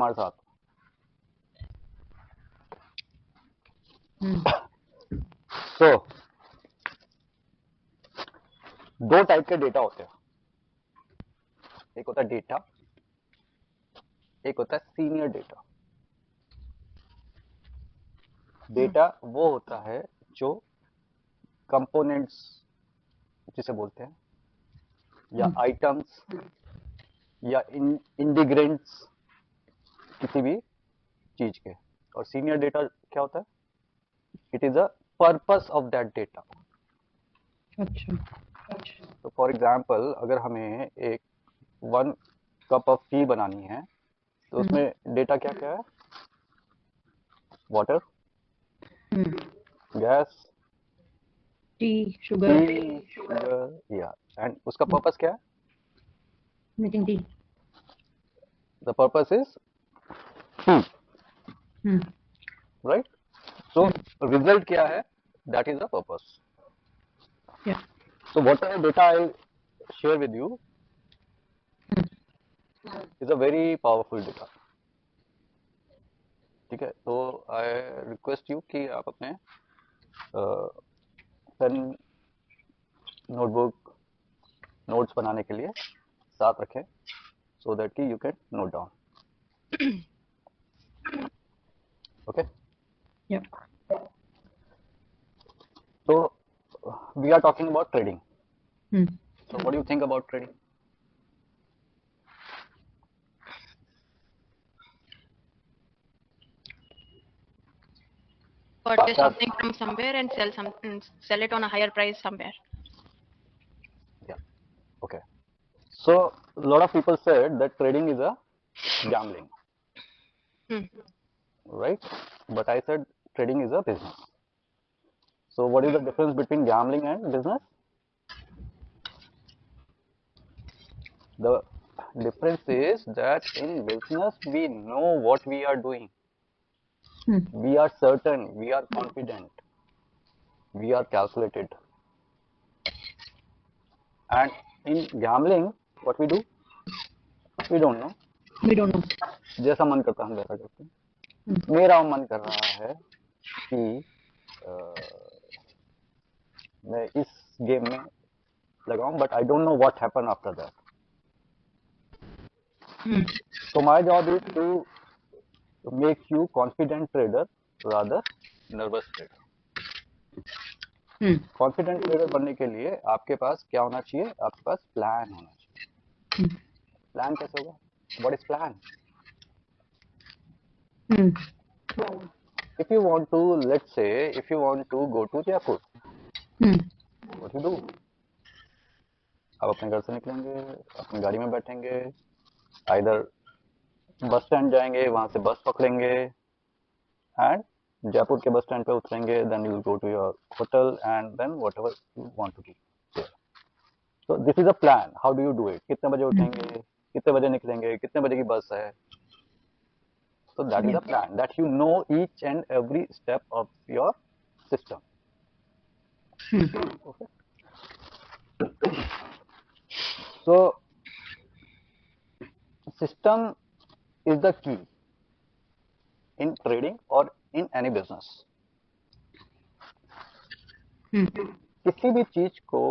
हमारे साथ। तो दो टाइप के डेटा होते हैं, एक होता है डेटा, एक होता है सीनियर डेटा। डेटा वो होता है जो कंपोनेंट्स जिसे बोलते हैं, या आइटम्स या इंडिग्रेंट्स किसी भी चीज के। और सीनियर डेटा क्या होता है? It is a purpose of that data. अच्छा। तो फॉर एग्जाम्पल, अगर हमें एक 1 कप ऑफ टी बनानी है तो उसमें डेटा क्या क्या है? वाटर, गैस, टी, शुगर, या एंड उसका पर्पस क्या है? Making tea. The purpose is T, right? So result क्या है? That is the purpose. So whatever data I'll share with you is a very powerful data. ठीक है, तो I request you कि आप अपने पेन, नोटबुक, नोट्स बनाने के लिए साथ रखें, सो दैट कि you can note down. Okay, so we are talking about trading. So what do you think about trading? Purchase something from somewhere and sell it on a higher price somewhere. Yeah. Okay. So a lot of people said that trading is a gambling, right? But I said trading is a business. So what is the difference between gambling and business? The difference is that in business we know what we are doing. We are certain, we are confident, we are calculated. And in gambling, what we do? We don't know. जैसा मन करता हम वैसा करते हैं। मेरा मन कर रहा है कि मैं इस गेम में लगाऊं, but I don't know what happened after that. So my job is to make you confident trader rather nervous trader. Confident trader बनने के लिए आपके पास क्या होना चाहिए? आपके पास प्लान होना चाहिए। प्लान कैसे होगा? What is plan? If you want to, let's say if you want to go to Jaipur, what you do? आप अपने घर से निकलेंगे, अपनी गाड़ी में बैठेंगे, आइदर बस स्टैंड जाएंगे, वहां से बस पकड़ेंगे एंड जयपुर के बस स्टैंड पे उतरेंगे, then you will go to your hotel and then whatever you want to do. So this is a plan. How do you do it? कितने बजे उठेंगे, कितने बजे निकलेंगे, कितने बजे की बस है? So that is a plan, that you know each and every step of your system. Okay. So system is the key in trading or in any business. किसी भी चीज को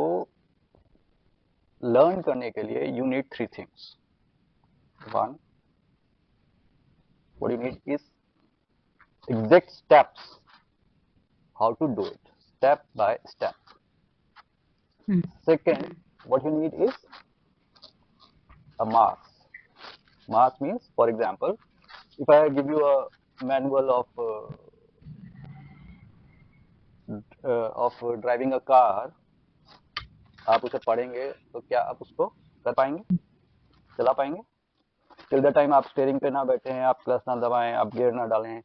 लर्न करने के लिए you need 3 things. One, what you need is exact steps, how to do it, step by step. Second, what you need is a mass. Mass means, for example, if I give you a manual of driving a car, आप उसे पढ़ेंगे तो क्या आप उसको कर पाएंगे, चला पाएंगे? टिल द टाइम आप स्टीयरिंग पे ना बैठे हैं, आप क्लच ना दबाएं, आप गियर ना डालें,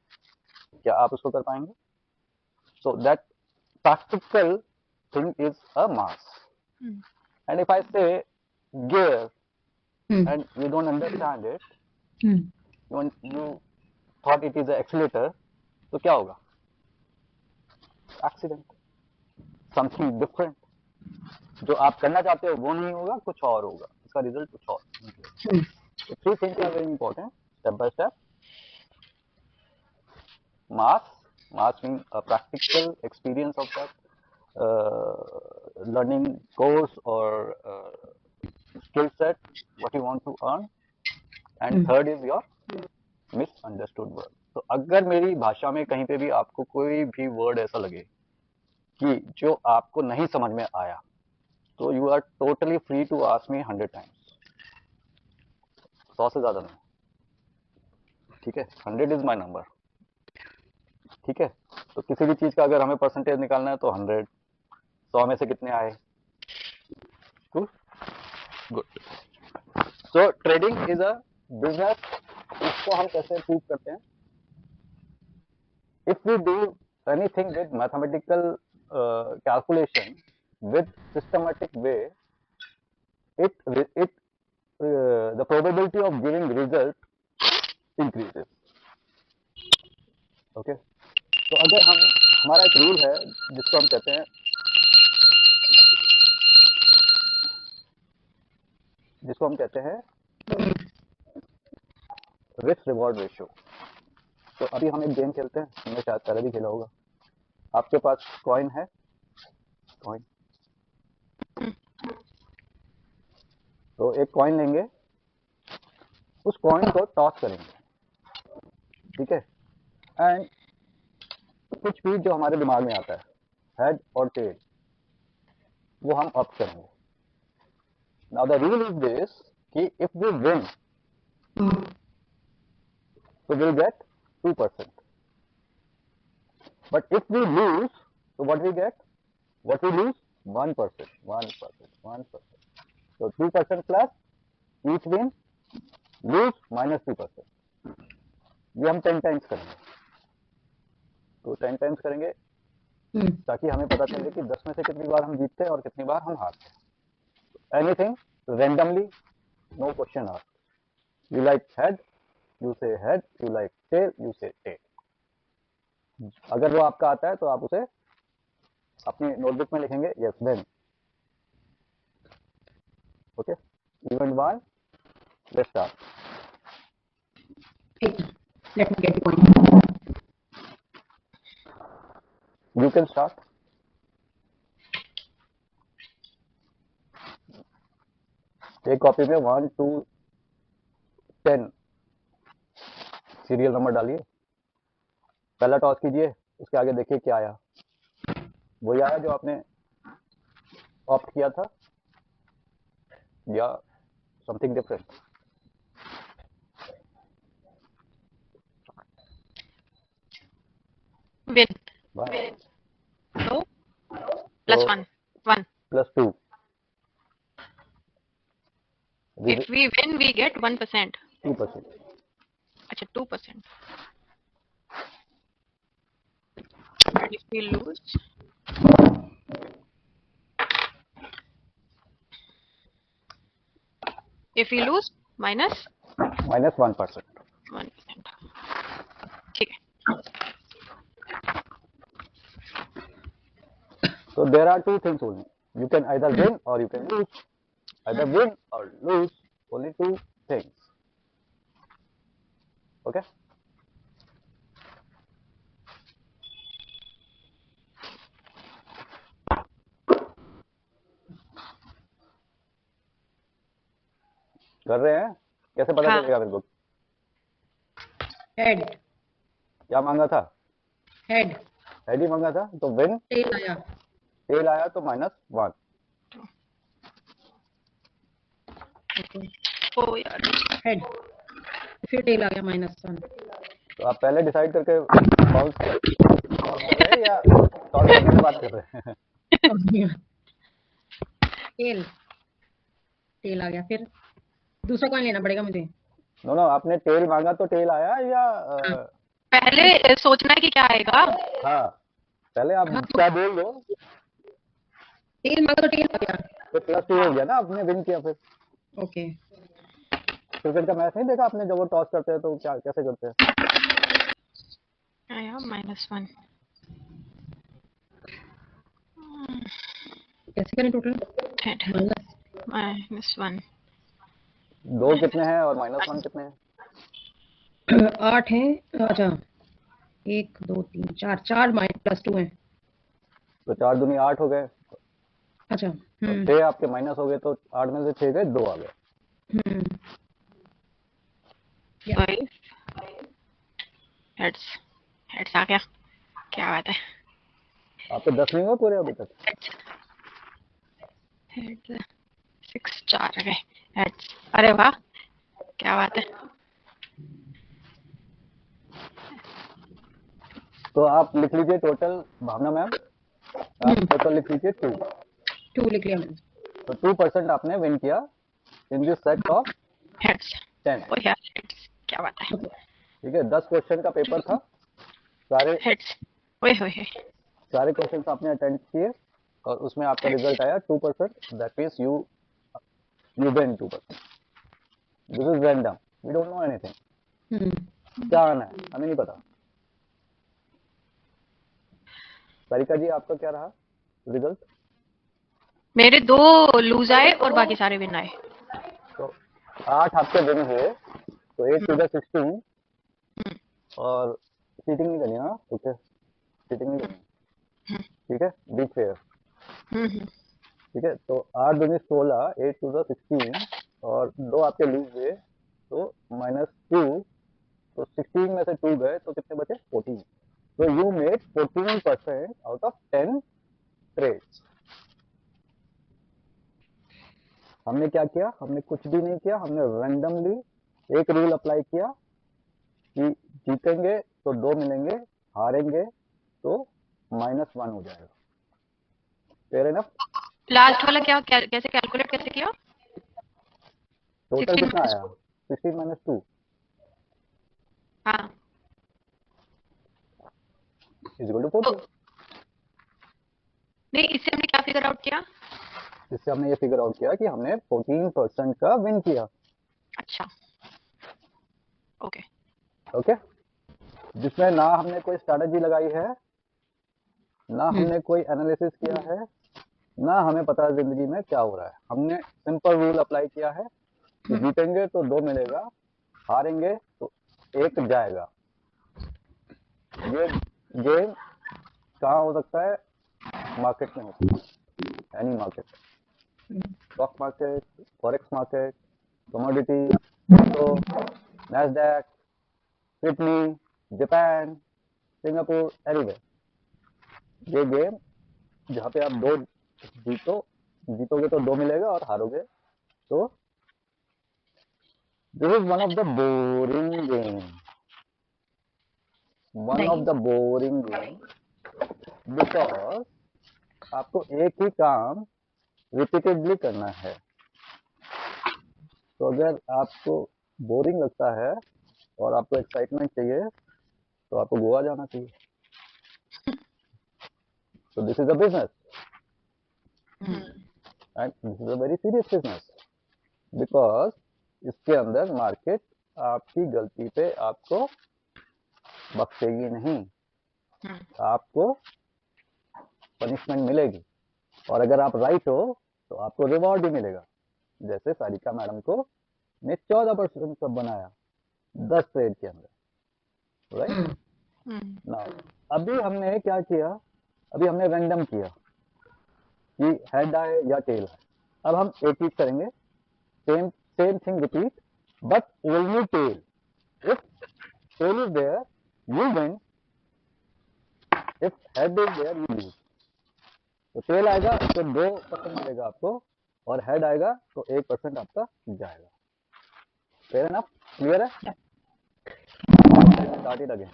क्या आप उसको कर पाएंगे? So that practical thing is a mass. And if I say gear and you don't understand it, you thought it is an accelerator, तो क्या होगा? Accident, something different. जो आप करना चाहते हो वो नहीं होगा, कुछ और होगा, इसका रिजल्ट कुछ और। So 3 things are very important, step by step, mass means a practical experience of that learning course or skill set what you want to earn, and third is your misunderstood word. तो अगर मेरी भाषा में कहीं पे भी आपको कोई भी वर्ड ऐसा लगे कि जो आपको नहीं समझ में आया, तो you are totally free to ask me 100 times, 100 से ज्यादा नहीं, ठीक है? 100 इज माई नंबर, ठीक है? तो किसी भी चीज का अगर हमें परसेंटेज निकालना है तो 100, 100 में से कितने आए? Good good. So trading is a business. इसको हम कैसे प्रूव करते हैं? If we do anything with mathematical calculation with systematic way, it the probability of giving result increases. Okay, तो अगर हमारा एक रूल है जिसको हम कहते हैं रिस्क रिवॉर्ड रेशियो। तो अभी हम एक गेम खेलते हैं, हमने शायद पहले भी खेला होगा। आपके पास कॉइन है, कॉइन, तो एक कॉइन लेंगे, उस कॉइन को टॉस करेंगे, ठीक है? एंड कुछ भी जो हमारे दिमाग में आता है, हेड और टेल, वो हम अप करेंगे। Now the rule is this कि इफ वी विन तो will get 2%, but if we lose तो what we get, what we lose 1%, 1%। So 2% plus each win, lose minus 2%। ये हम 10 टाइम्स करेंगे। तो 10 टाइम्स करेंगे ताकि हमें पता चले कि 10 में से कितनी बार हम जीतते हैं और कितनी बार हम हारते हैं। Anything randomly, no question asked. You like head, you say head. You like tail, you say tail. अगर वो आपका आता है तो आप उसे अपनी नोटबुक में लिखेंगे, yes when. Okay, event 1, let's start. Let me get the point. You can start. एक कॉपी में 1 to 10 सीरियल नंबर डालिए, पहला टॉस कीजिए, उसके आगे देखिए क्या आया। वही आया जो आपने ऑप्ट किया था या something different? Win. Wow. No. Plus So, 1. 1. Plus 2. If we win, we get 1%. 2%. Acha, 2%. And if we lose, minus 1%. 1%. ठीक है. So there are two things only. You can either win or you can lose. Either win or lose. Only two things. Okay. कर रहे हैं? कैसे पता हाँ. चलेगा मेरे को? Head. क्या मांगा था? Head. हेड ही मांगा था, तो विन। Tail आया। टेल आया तो -1। Okay. ओ यार. Head. फिर tail आ गया -1। तो आप पहले डिसाइड करके बाउंस कर रहे हैं या सॉल्व करने की बात कर रहे हैं? टेल आ गया, फिर दूसरा कॉइन लेना पड़ेगा मुझे। नो आपने टेल मांगा तो टेल आया या पहले सोचना है कि क्या आएगा। हाँ, पहले आप क्या बोल दो। टेल मांगा तो टेल आ गया, तो +2 हो गया ना, आपने विन किया। फिर ओके। क्रिकेट का मैच नहीं देखा आपने? जब वो टॉस करते हैं तो क्या कैसे करते हैं? आया -1। कैसे करें टोटल? -1। 2 कितने हैं और -1 कितने हैं? 8 है। अच्छा 1 2 3 4 4 +2 है। तो 4 दूनी 8 हो गए, अच्छा। 6 आपके माइनस हो गए, तो 8 में से 6 गए, 2 आ गए। Five heads. हेड्स आ गया, क्या बात है। आपके 10 नहीं हुए पूरे अभी तक? हेड्स 6 4 आ गए हेड्स। अरे वाह, क्या बात है। तो आप लिख लीजिए टोटल, भावना मैम, आप टोटल लिख लीजिए 2। 2 लिख लिया मैंने। तो 2% आपने विन किया in this set of heads. 10। ओ यार हेड्स, क्या बात है। ठीक है, 10 क्वेश्चन का पेपर था, सारे हेड्स। ओए होए। सारे क्वेश्चन आपने अटेंड किए और उसमें आपका रिजल्ट आया 2%, that means you win 2%। This is random, we don't know anything. क्या आना है हमें नहीं पता। सारिका जी, आपका क्या रहा रिजल्ट? मेरे 2 लूज आए और बाकी सारे विन आए। तो 8 आपके विन हुए, तो 8 टू द 16, और चीटिंग नहीं करनी ना, ठीक है, चीटिंग नहीं करनी, ठीक है, बी फेयर। ठीक है, तो 8 दूनी 16, 8 टू द 16, और 2 आपके लूज हुए, तो -2, तो 16 में से 2 गए, तो कितने बचे? 14। तो you made 14% out of 10 trades. हमने क्या किया? हमने कुछ भी नहीं किया, हमने रैंडमली एक रूल अप्लाई किया कि जीतेंगे तो 2 मिलेंगे, हारेंगे तो -1 हो जाएगा। Fair enough? लास्ट वाला क्या, कैसे कैलकुलेट कैसे किया? टोटल 16 कितना minus आया? 2। 16 - 2 हाँ, इज इक्वल टू तो 14। नहीं, इससे हमने क्या फिगर आउट किया? इससे हमने ये फिगर आउट किया कि हमने 14% का विन किया। अच्छा, ओके। ओके, जिसमें ना हमने कोई स्ट्रैटेजी लगाई है, ना हमने कोई एनालिसिस किया है, ना हमें पता है जिंदगी में क्या हो रहा है। हमने सिंपल रूल अप्लाई किया है कि जीतेंगे तो 2 मिलेगा, हारेंगे तो 1 जाएगा। ये गेम कहाँ हो सकता है? मार्केट में होता है, any market, stock market, forex market, commodity, crypto, Nasdaq, Sydney, Japan, Singapore, anywhere. ये गेम जहाँ पे आप जीतोगे तो 2 मिलेगा, और हारोगे तो this is one of the boring game, one of the boring game, because आपको एक ही काम रिपीटेडली करना है। तो अगर आपको बोरिंग लगता है और आपको एक्साइटमेंट चाहिए, तो आपको गोवा जाना चाहिए। तो this is a business, and this is a very serious business, because इसके अंदर मार्केट आपकी गलती पे आपको बख्शेगी नहीं, आपको पनिशमेंट मिलेगी। और अगर आप राइट हो तो आपको रिवॉर्ड भी मिलेगा। जैसे सारिका मैडम को ने 14% सब बनाया 10 ट्रेड के अंदर, राइट ना। अभी हमने क्या किया? अभी हमने रैंडम किया कि हेड आए या टेल आए। अब हम एक चीज करेंगे, same thing repeat, but only tail. If tail is there you win, if head is there you lose. तो टेल आएगा तो 2% मिलेगा आपको, और हेड आएगा तो 1% आपका जाएगा। Fair enough? क्लियर है? Start it again.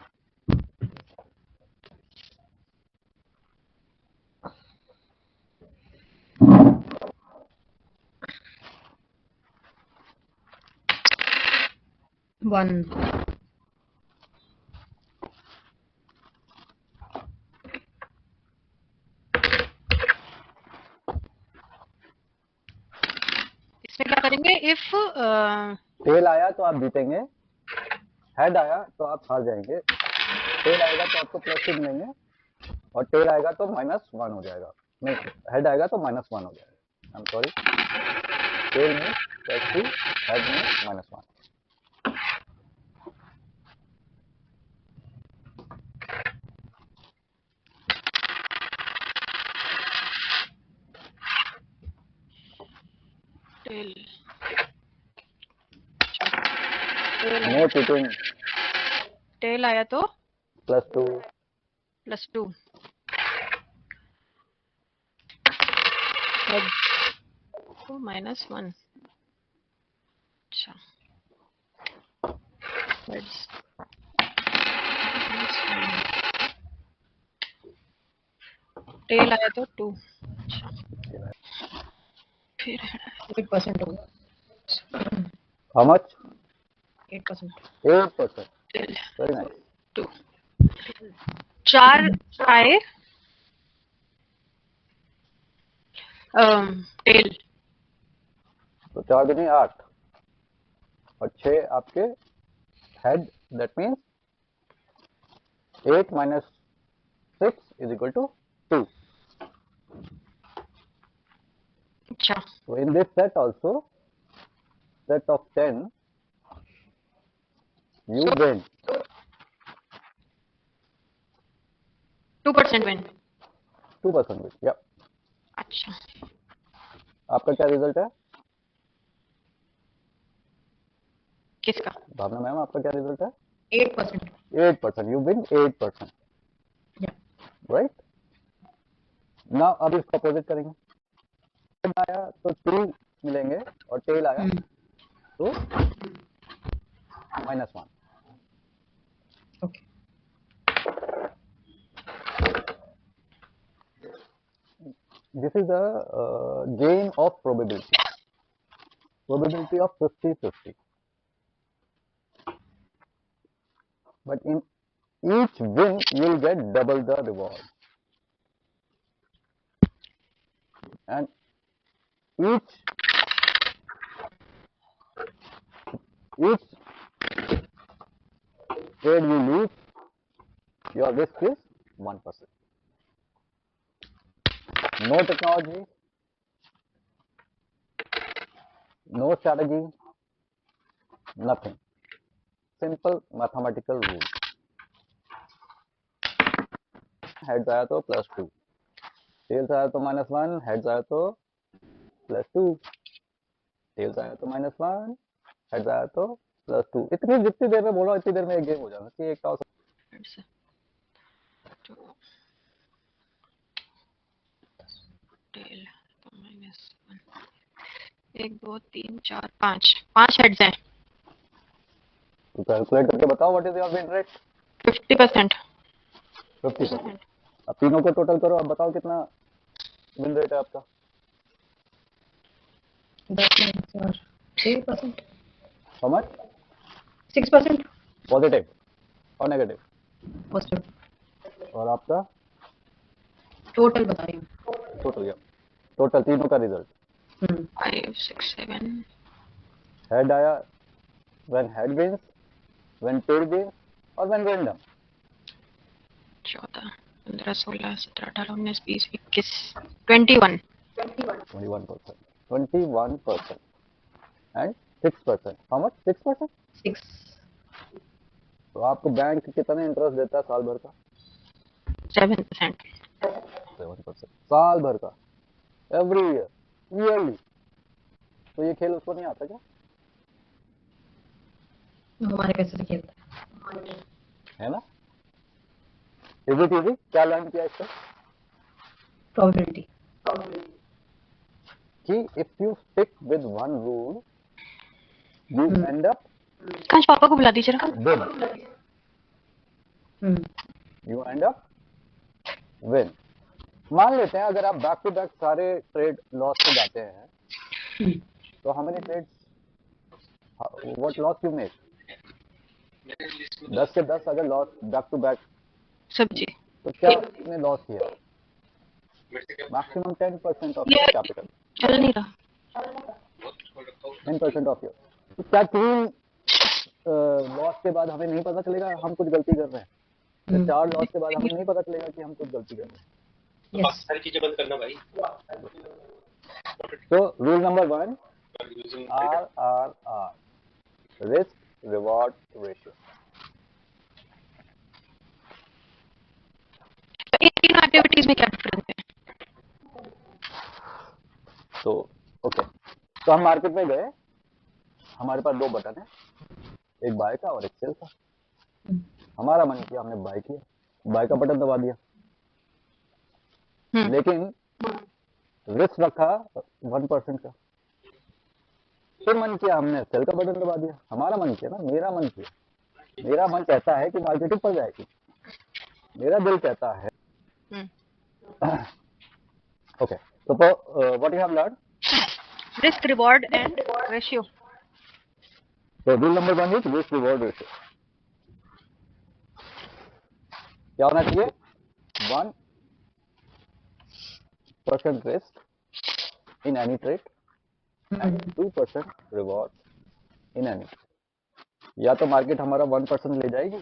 वन। इसमें क्या करेंगे? इफ टेल आया तो आप जीतेंगे, हेड आया तो आप हार जाएंगे, टेल आएगा तो आपको प्लस 2 मिलेंगे, और टेल आएगा तो -1 हो जाएगा। नहीं, हेड आएगा तो -1 हो जाएगा। आई एम सॉरी, टेल में +2, हेड में -1। टेल नो चीटिंग, टेल आया तो +2, +2 हेड तो -1 अच्छा हेड्स टेल आया तो 2 अच्छा फिर 8% हो गया। How much? 8%। 8%, tail very nice. 2 4 आए टेल तो 4 दूनी 8 और 6 आपके हेड, दैट मीन्स 8 - 6 = 2. अच्छा So in this set also, set of 10, you win 2% win 2% win. Yeah. अच्छा आपका क्या रिजल्ट है किसका भावना मैम? आपका क्या रिजल्ट है? 8%। 8%, you win 8%, Yeah. right? Now अब इसको अपोजिट करेंगे। हेड आया तो 2 मिलेंगे और टेल आया तो -1. Okay. This is the game of probability of 50-50. But in each win, you will get double the reward. And each trade you lose, your risk is 1%. No technology, no strategy, nothing. Simple mathematical rule. Heads आया तो +2, tails आया तो -1, heads आया तो +2, tails आया तो -1, heads आया तो +2. इतनी जितनी देर में बोलो इतनी देर में एक गेम हो जाना चाहिए। एक टॉस टेल तो -1 1 2 3 4 5 हेड्स हैं तो कैलकुलेट करके बताओ what is your win rate? 50%। 50%। अब तीनों को टोटल करो, अब बताओ कितना विन रेट है आपका? 10 3%। How much? 6%। पॉजिटिव और नेगेटिव? पॉजिटिव। और आपका टोटल बता रही हूँ। टोटल? या टोटल तीनों का रिजल्ट 5 6 7 हेड आया when head wins, when tail wins और when random. 14 15 16 17 18 19 20 21 21 21%, 21% and 6%। How much? 6%। 6। तो आपको बैंक कितना इंटरेस्ट देता है साल भर का? 7% 7% साल भर का, एवरी ईयर, ईयरली। तो ये खेल उसको नहीं आता क्या? हमारे पैसे से खेलता है ना? Is it easy? क्या लर्न किया इससे? प्रोबेबिलिटी कि if you stick with one rule you end up काश पापा को बुला दीजिए win, you end up win. मान लेते हैं अगर आप बैक टू बैक सारे ट्रेड लॉस पे जाते हैं तो how many trades, what loss you make? 10 के 10 अगर लॉस बैक टू बैक सब्जी तो क्या आपने लॉस किया? Maximum 10% of your capital. चल नहीं रहा 10% ऑफ योर। तो क्या 3 लॉस के बाद हमें नहीं पता चलेगा हम कुछ गलती कर रहे हैं? 4 लॉस के बाद हमें नहीं पता चलेगा कि हम कुछ गलती कर रहे हैं? यस। सारी चीजें बंद करना भाई। तो rule number 1, RRR, risk reward ratio. इन तीनों एक्टिविटीज में क्या डिफरेंस है? तो ओके, तो हम मार्केट में गए, हमारे पास 2 बटन है, एक बाय का और एक सेल का। हम्म, हमारा मन किया, हमने बाय किया, बाय का बटन दबा दिया, लेकिन रिस्क रखा 1% का। फिर मन किया, हमने सेल का बटन दबा दिया। हमारा मन किया ना, मेरा मन किया, मेरा मन कहता है कि मार्केट ऊपर जाएगी, मेरा दिल कहता है। Okay, so what you have learned? Risk, reward and ratio. So rule number 1 is risk reward ratio. क्या होना चाहिए? 1% risk in any trade and 2% reward in any trade. या तो मार्केट हमारा 1% ले जाएगी,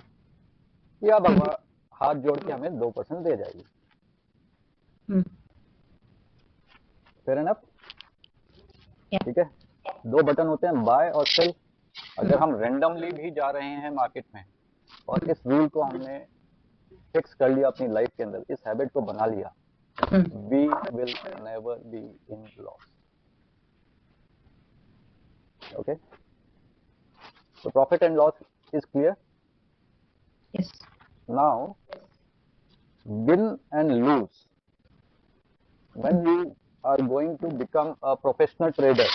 या भगवान हाथ जोड़ के हमें 2% दे जाएगी। Fair enough? ठीक है, दो बटन होते हैं, बाय और सेल। अगर हम रेंडमली भी जा रहे हैं मार्केट में और इस रूल को हमने फिक्स कर लिया अपनी लाइफ के अंदर, इस हैबिट को बना लिया, we will never be in loss. Okay, so profit and loss is clear. Yes. Now win and lose. When you are going to become a professional trader,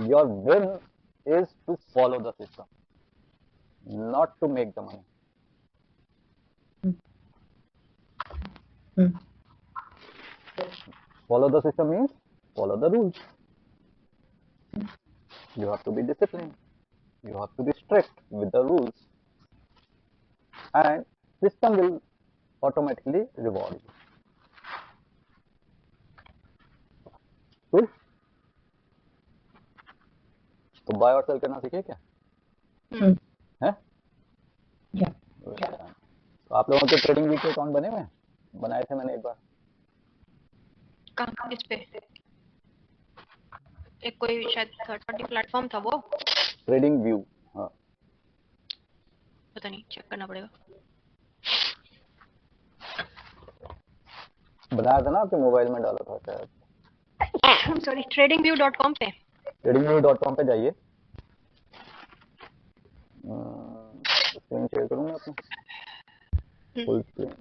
your win is to follow the system, not to make the money. Follow the system means follow the rules. You have to be disciplined. You have to be strict with the rules, and system will automatically reward you. Cool? तो bye और cell करना सीखे क्या? हैं? तो आप लोगों के ट्रेडिंग वीक के अकाउंट बने हुए हैं? बनाए थे मैंने एक बार। कहाँ, किस पे? एक कोई शायद थर्ड पार्टी प्लेटफॉर्म था वो। ट्रेडिंग व्यू, हाँ। पता नहीं, चेक करना पड़ेगा। बनाया था ना, आपके मोबाइल में डाला था शायद। सॉरी, tradingview.com पे। tradingview.com पे जाइए। स्क्रीन शेयर करूँ मैं अपना फुल स्क्रीन।